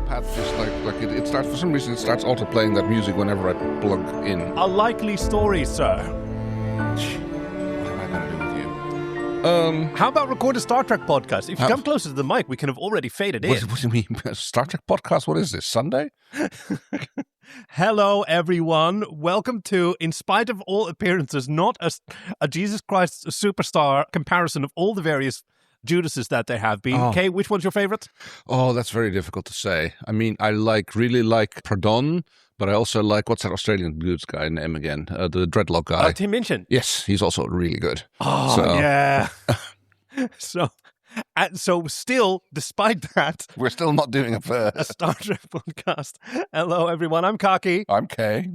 iPad just like it starts, for some reason it starts auto playing that music whenever I plug in. A likely story, sir. What am I going to do with you? How about record a Star Trek podcast? If you come closer to the mic, we can have already faded in. What do you mean? Star Trek podcast? What is this, Sunday? Hello, everyone. Welcome to, in spite of all appearances, not a Jesus Christ Superstar comparison of all the various Judases that there have been. Okay, which one's your favorite? Oh, that's very difficult to say. I mean, I really like Pardon, but I also like, what's that Australian dude's guy name again? The dreadlock guy. Tim Minchin. Yes, he's also really good. Oh, so. Yeah. So still, despite that... We're still not doing a Star Trek podcast. Hello, everyone. I'm Kaki. I'm Kay.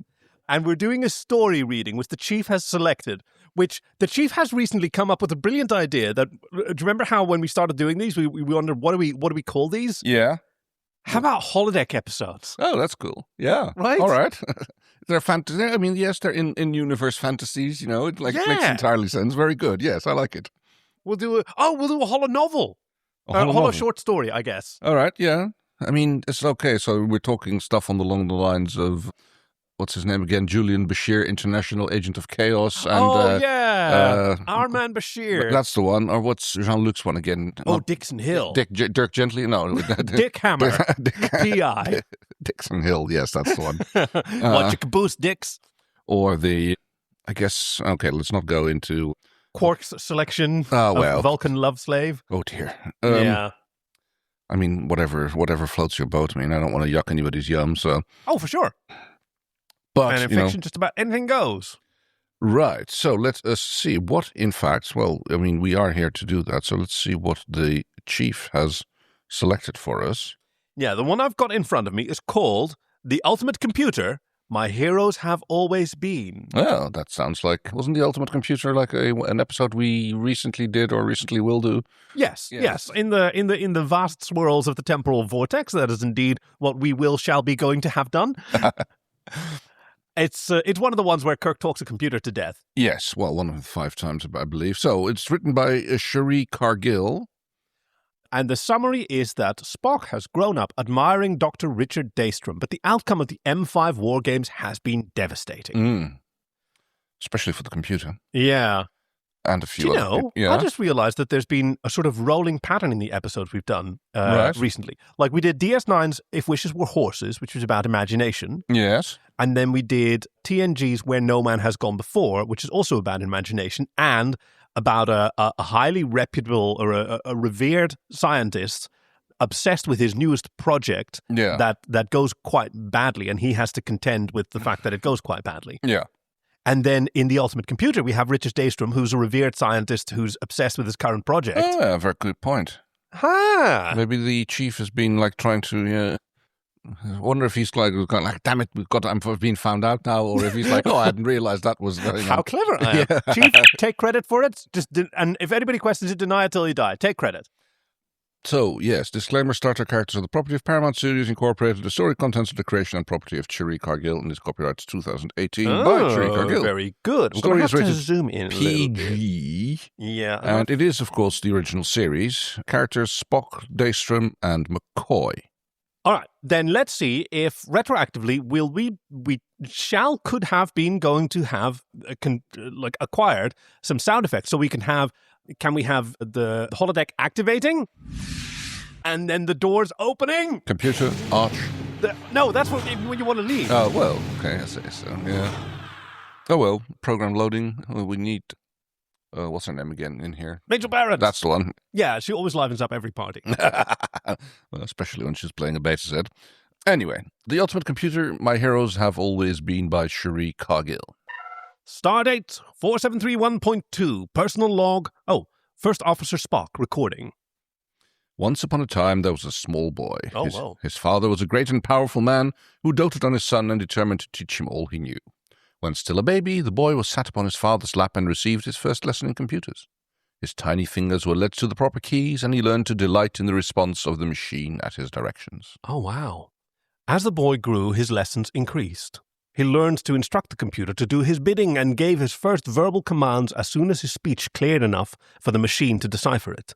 And we're doing a story reading, which the Chief has selected, which the Chief has recently come up with a brilliant idea that... Do you remember how when we started doing these, we wondered, what do we call these? Yeah. How about holodeck episodes? Oh, that's cool. Yeah. Right? All right. They're fantasy. I mean, yes, they're in-universe fantasies, you know. It makes entirely sense. Very good. Yes, I like it. We'll do a holo novel. A holo short story, I guess. All right, yeah. I mean, it's okay. So we're talking stuff along the lines of, what's his name again? Julian Bashir, International Agent of Chaos. And, our man Bashir. That's the one. Or what's Jean-Luc's one again? Dixon Hill. Dirk Gently? No. Dick Hammer. P.I. Dixon Hill, yes, that's the one. Watch your caboose, Dix. Or I guess, okay, let's not go into... Quark's selection of Vulcan Love Slave. Oh, dear. Yeah. I mean, whatever floats your boat. I mean, I don't want to yuck anybody's yum, so... Oh, for sure. But, and in fiction, just about anything goes. Right. So let us see what, in fact... Well, I mean, we are here to do that, so let's see what the Chief has selected for us. Yeah, the one I've got in front of me is called The Ultimate Computer... My Heroes Have Always Been. Well, that sounds like... Wasn't The Ultimate Computer like an episode we recently did or recently will do? Yes. In the vast swirls of the temporal vortex, that is indeed what we shall be going to have done. It's one of the ones where Kirk talks a computer to death. Yes, well, one of the 5 times, I believe. So it's written by Cherie Cargill. And the summary is that Spock has grown up admiring Dr. Richard Daystrom, but the outcome of the M5 wargames has been devastating. Especially for the computer. Yeah. And a few other... I just realized that there's been a sort of rolling pattern in the episodes we've done recently. Like we did DS9's If Wishes Were Horses, which was about imagination. Yes. And then we did TNG's Where No Man Has Gone Before, which is also about imagination, and... about a highly reputable or a revered scientist obsessed with his newest project that goes quite badly, and he has to contend with the fact that it goes quite badly. Yeah. And then in The Ultimate Computer, we have Richard Daystrom, who's a revered scientist who's obsessed with his current project. Oh, yeah, very good point. Maybe the Chief has been like trying to... I wonder if he's like, damn it, I've been found out now, or if he's like, I hadn't realized that was going on. How clever I am. Yeah. Chief, take credit for it. And if anybody questions it, deny it till you die. Take credit. So, yes, disclaimer, Star Trek characters are the property of Paramount Studios Incorporated. The story contents of the creation and property of Cherie Cargill, and is copyright 2018 by Cherie Cargill. Very good. Story is rated zoom in PG. Yeah. And it is, of course, the original series. Characters Spock, Daystrom, and McCoy. All right, then let's see if retroactively could have been going to have acquired some sound effects, so we can we have the holodeck activating and then the doors opening? Computer, arch. No, that's when you want to leave. Oh, well, okay, I say so, yeah. Oh, well, program loading. Well, we need... what's her name again in here? Rachel Barrett. That's the one. Yeah, she always livens up every party. Well, especially when she's playing a beta set. Anyway, The Ultimate Computer, My Heroes Have Always Been by Cherie Cargill. Stardate 4731.2, personal log. Oh, First Officer Spock recording. Once upon a time, there was a small boy. Whoa. His father was a great and powerful man who doted on his son and determined to teach him all he knew. When still a baby, the boy was sat upon his father's lap and received his first lesson in computers. His tiny fingers were led to the proper keys, and he learned to delight in the response of the machine at his directions. Oh, wow. As the boy grew, his lessons increased. He learned to instruct the computer to do his bidding and gave his first verbal commands as soon as his speech cleared enough for the machine to decipher it.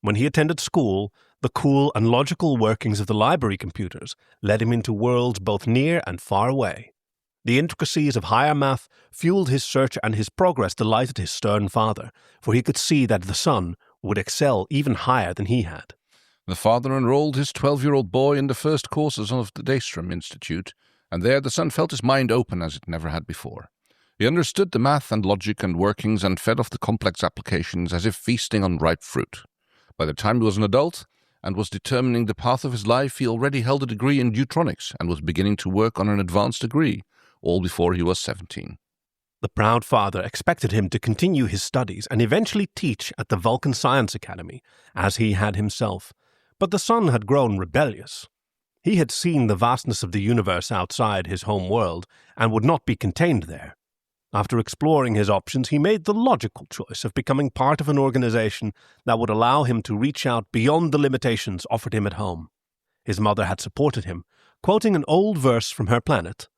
When he attended school, The cool and logical workings of the library computers led him into worlds both near and far away. The intricacies of higher math fueled his search, and his progress delighted his stern father, for he could see that the son would excel even higher than he had. The father enrolled his 12-year-old boy in the first courses of the Daystrom Institute, and there the son felt his mind open as it never had before. He understood the math and logic and workings and fed off the complex applications as if feasting on ripe fruit. By the time he was an adult and was determining the path of his life, he already held a degree in deutronics and was beginning to work on an advanced degree, all before he was 17. The proud father expected him to continue his studies and eventually teach at the Vulcan Science Academy, as he had himself. But the son had grown rebellious. He had seen the vastness of the universe outside his home world and would not be contained there. After exploring his options, he made the logical choice of becoming part of an organization that would allow him to reach out beyond the limitations offered him at home. His mother had supported him, quoting an old verse from her planet: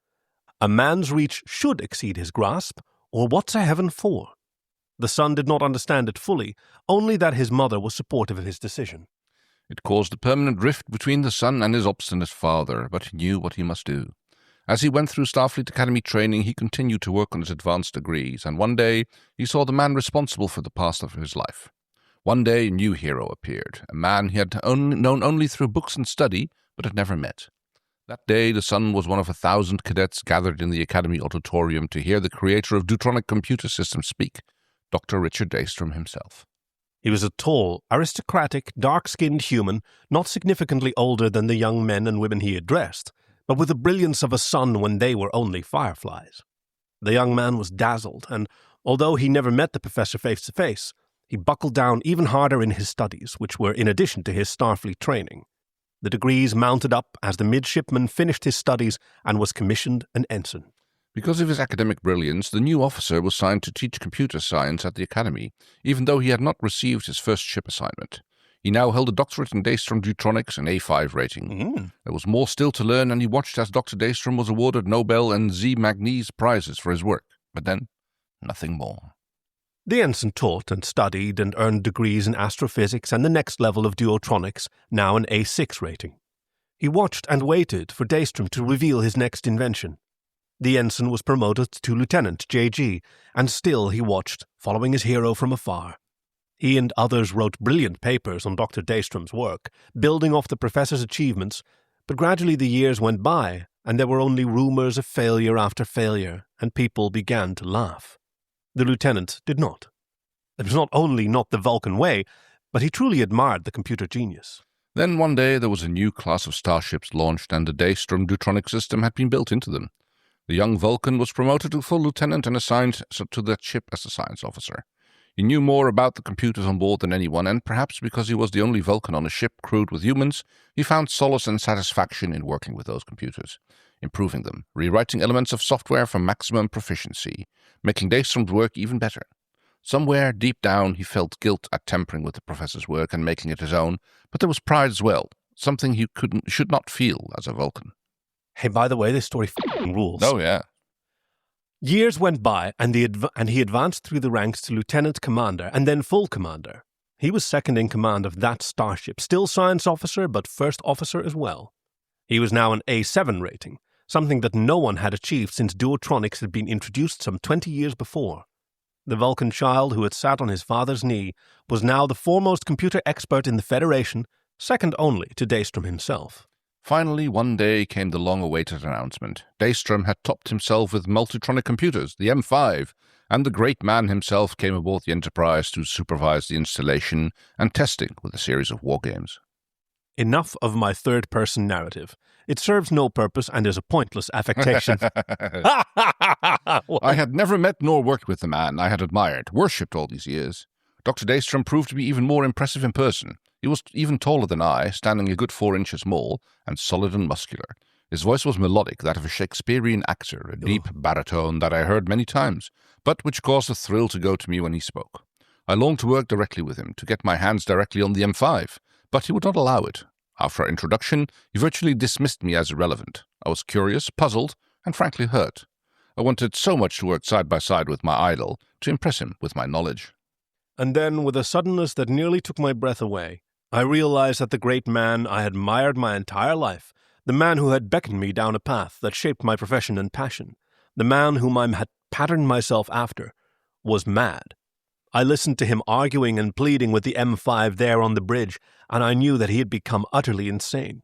"A man's reach should exceed his grasp, or what's a heaven for?" The son did not understand it fully, only that his mother was supportive of his decision. It caused a permanent rift between the son and his obstinate father, but he knew what he must do. As he went through Starfleet Academy training, he continued to work on his advanced degrees, and one day he saw the man responsible for the past of his life. One day a new hero appeared, a man he had known only through books and study, but had never met. That day the son was one of 1,000 cadets gathered in the Academy auditorium to hear the creator of Deutronic computer systems speak, Dr. Richard Daystrom himself. He was a tall, aristocratic, dark-skinned human, not significantly older than the young men and women he addressed, but with the brilliance of a sun when they were only fireflies. The young man was dazzled, and although he never met the professor face-to-face, he buckled down even harder in his studies, which were in addition to his Starfleet training. The degrees mounted up as the midshipman finished his studies and was commissioned an ensign. Because of his academic brilliance, the new officer was signed to teach computer science at the Academy, even though he had not received his first ship assignment. He now held a doctorate in Daystrom Deutronics, an A5 rating. There was more still to learn, and he watched as Dr. Daystrom was awarded Nobel and Z. Magnese prizes for his work. But then, nothing more. The ensign taught and studied and earned degrees in astrophysics and the next level of duotronics, now an A6 rating. He watched and waited for Daystrom to reveal his next invention. The ensign was promoted to Lieutenant JG, and still he watched, following his hero from afar. He and others wrote brilliant papers on Dr. Daystrom's work, building off the professor's achievements, but gradually the years went by, and there were only rumors of failure after failure, and people began to laugh. The lieutenant did not. It was not only not the Vulcan way, but he truly admired the computer genius. Then one day there was a new class of starships launched, and the Daystrom Deutronic system had been built into them. The young Vulcan was promoted to full lieutenant and assigned to that ship as a science officer. He knew more about the computers on board than anyone, and perhaps because he was the only Vulcan on a ship crewed with humans, he found solace and satisfaction in working with those computers, improving them, rewriting elements of software for maximum proficiency, making Daystrom's work even better. Somewhere deep down he felt guilt at tampering with the professor's work and making it his own, but there was pride as well, something he should not feel as a Vulcan. Hey, by the way, this story f***ing rules. Oh, yeah. Years went by, and he advanced through the ranks to lieutenant commander and then full commander. He was second in command of that starship, still science officer, but first officer as well. He was now an A7 rating, something that no one had achieved since duotronics had been introduced some 20 years before. The Vulcan child who had sat on his father's knee was now the foremost computer expert in the Federation, second only to Daystrom himself. Finally, one day came the long-awaited announcement. Daystrom had topped himself with multitronic computers, the M5, and the great man himself came aboard the Enterprise to supervise the installation and testing with a series of wargames. Enough of my third-person narrative. It serves no purpose and is a pointless affectation. I had never met nor worked with the man I had admired, worshipped all these years. Dr. Daystrom proved to be even more impressive in person. He was even taller than I, standing a good 4 inches more, and solid and muscular. His voice was melodic, that of a Shakespearean actor, a deep baritone that I heard many times, but which caused a thrill to go to me when he spoke. I longed to work directly with him, to get my hands directly on the M5, but he would not allow it. After our introduction, he virtually dismissed me as irrelevant. I was curious, puzzled, and frankly hurt. I wanted so much to work side by side with my idol, to impress him with my knowledge. And then, with a suddenness that nearly took my breath away, I realized that the great man I had admired my entire life, the man who had beckoned me down a path that shaped my profession and passion, the man whom I had patterned myself after, was mad. I listened to him arguing and pleading with the M5 there on the bridge, and I knew that he had become utterly insane.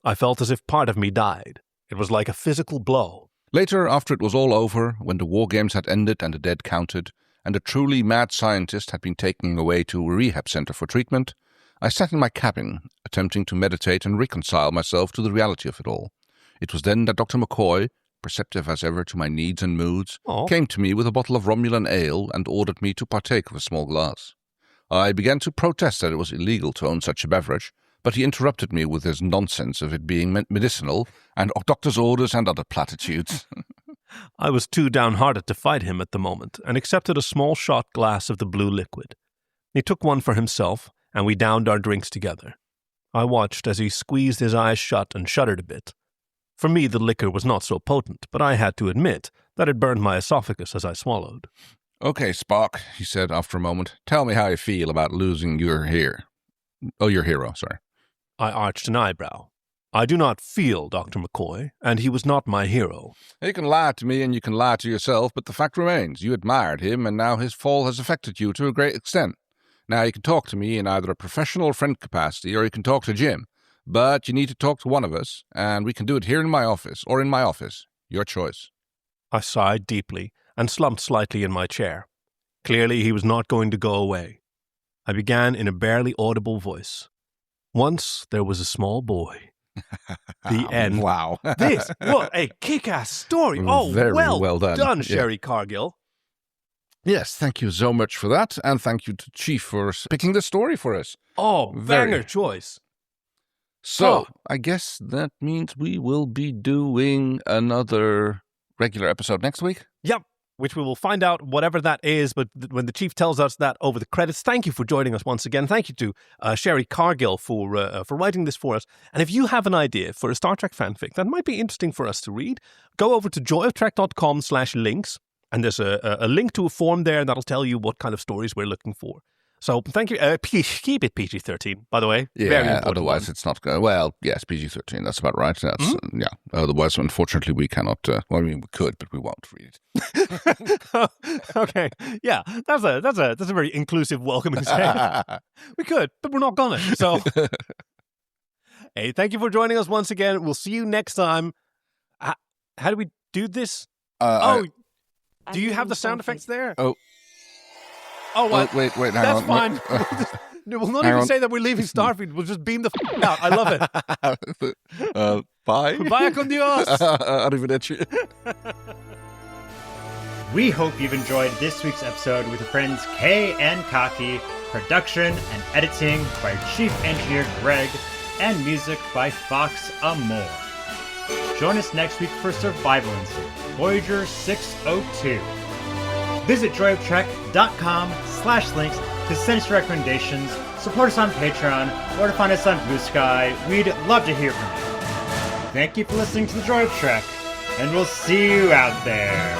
I felt as if part of me died. It was like a physical blow. Later, after it was all over, when the war games had ended and the dead counted, and a truly mad scientist had been taken away to a rehab center for treatment, I sat in my cabin, attempting to meditate and reconcile myself to the reality of it all. It was then that Dr. McCoy, perceptive as ever to my needs and moods, came to me with a bottle of Romulan ale and ordered me to partake of a small glass. I began to protest that it was illegal to own such a beverage, but he interrupted me with his nonsense of it being medicinal and doctor's orders and other platitudes. I was too downhearted to fight him at the moment and accepted a small shot glass of the blue liquid. He took one for himself, and we downed our drinks together. I watched as he squeezed his eyes shut and shuddered a bit. For me, the liquor was not so potent, but I had to admit that it burned my esophagus as I swallowed. "Okay, Spock," he said after a moment, "tell me how you feel about losing your hero, sorry." I arched an eyebrow. I do not feel Dr. McCoy, and he was not my hero. You can lie to me and you can lie to yourself, but the fact remains, you admired him, and now his fall has affected you to a great extent. Now you can talk to me in either a professional or friend capacity, or you can talk to Jim. But you need to talk to one of us, and we can do it here in my office, or in my office. Your choice. I sighed deeply and slumped slightly in my chair. Clearly he was not going to go away. I began in a barely audible voice. Once there was a small boy. The end. Wow. What a kick-ass story. Oh, Very well done. Sherry Cargill. Yes, thank you so much for that, and thank you to Chief for picking the story for us. Oh, banger choice. So, I guess that means we will be doing another regular episode next week? Yep, which we will find out whatever that is, but when the Chief tells us that over the credits. Thank you for joining us once again. Thank you to Sherry Cargill for writing this for us. And if you have an idea for a Star Trek fanfic that might be interesting for us to read, go over to joyoftrek.com/links, and there's a link to a form there that'll tell you what kind of stories we're looking for. So thank you. Keep it PG-13, by the way. Yeah, very important otherwise one. It's not going. Well, yes, PG-13. That's about right. That's yeah. Otherwise, unfortunately, we cannot. Well, I mean, we could, but we won't read it. Okay. Yeah, that's a very inclusive, welcoming statement. We could, but we're not gonna. So, hey, thank you for joining us once again. We'll see you next time. How do we do this? Do you have the sound effects there? Oh, well, wait, hang that's on. fine. We'll not even say that we're leaving Starfleet. We'll just beam the out. I love it. Bye. Bye con Dios. Arrivederci. We hope you've enjoyed this week's episode with your friends Kay and Kaki, production and editing by Chief Engineer Greg, and music by Fox Amor. Join us next week for Survival Incident, Voyager 602. Visit joyoftrek.com/links to send us your recommendations, support us on Patreon, or to find us on Blue Sky. We'd love to hear from you. Thank you for listening to The Joy of Trek, and we'll see you out there.